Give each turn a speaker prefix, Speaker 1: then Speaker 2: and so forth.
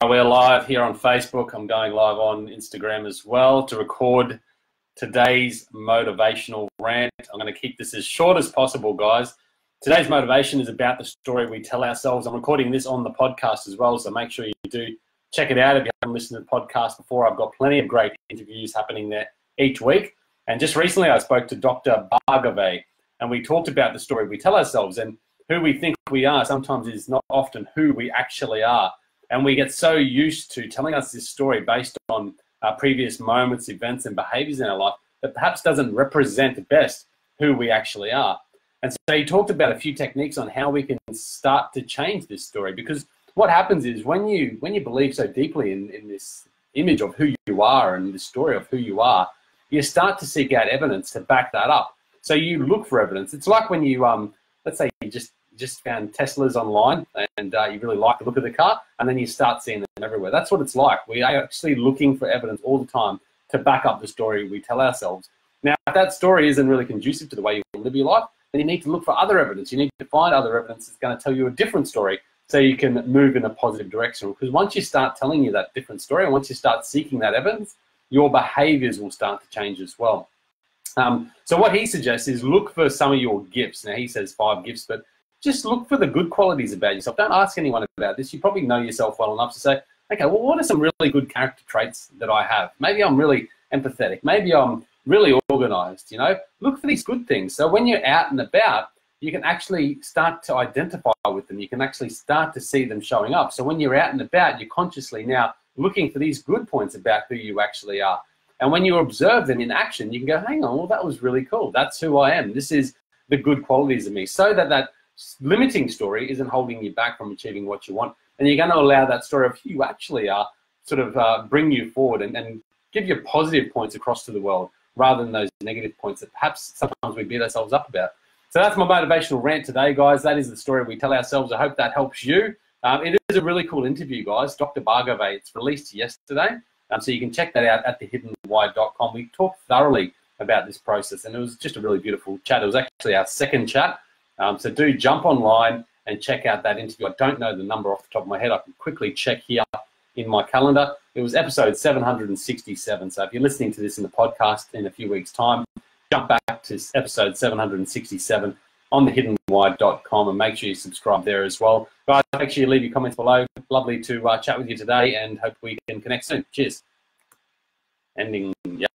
Speaker 1: we're live here on Facebook. I'm going live on Instagram as well to record today's motivational rant. I'm going to keep this as short as possible, guys. Today's motivation is about the story we tell ourselves. I'm recording this on the podcast as well, so make sure you do check it out if you haven't listened to the podcast before. I've got plenty of great interviews happening there each week. And just recently I spoke to Dr. Bhargave, and we talked about the story we tell ourselves, and who we think we are sometimes is not often who we actually are. And we get so used to telling us this story based on previous moments, events, and behaviors in our life that perhaps doesn't represent best who we actually are. And so he talked about a few techniques on how we can start to change this story, because what happens is when you believe so deeply in this image of who you are and the story of who you are, you start to seek out evidence to back that up. So you look for evidence. It's like when you, let's say you just found Teslas online and you really like the look of the car, and then you start seeing them everywhere. That's what it's like. We are actually looking for evidence all the time to back up the story we tell ourselves. Now, if that story isn't really conducive to the way you live your life, then you need to look for other evidence. You need to find other evidence that's going to tell you a different story so you can move in a positive direction. Because once you start telling you that different story, and once you start seeking that evidence, your behaviors will start to change as well. So what he suggests is look for some of your gifts. Now, he says 5 gifts, but just look for the good qualities about yourself. Don't ask anyone about this. You probably know yourself well enough to say, okay, well, what are some really good character traits that I have? Maybe I'm really empathetic. Maybe I'm really organized, you know? Look for these good things. So when you're out and about, you can actually start to identify with them. You can actually start to see them showing up. So when you're out and about, you're consciously now looking for these good points about who you actually are. And when you observe them in action, you can go, hang on, well, that was really cool. That's who I am. This is the good qualities of me. So that limiting story isn't holding you back from achieving what you want. And you're going to allow that story of who you actually are sort of bring you forward and give you positive points across to the world rather than those negative points that perhaps sometimes we beat ourselves up about. So that's my motivational rant today, guys. That is the story we tell ourselves. I hope that helps you. It is a really cool interview, guys. Dr. Bhargave, it's released yesterday. So you can check that out at thehiddenwhy.com. We talked thoroughly about this process, and it was just a really beautiful chat. It was actually our second chat. So do jump online and check out that interview. I don't know the number off the top of my head. I can quickly check here in my calendar. It was episode 767. So if you're listening to this in the podcast in a few weeks' time, jump back to episode 767 on thehiddenwhy.com and make sure you subscribe there as well. Guys, make sure you leave your comments below. Lovely to chat with you today, and hope we can connect soon. Cheers. Ending. Yeah.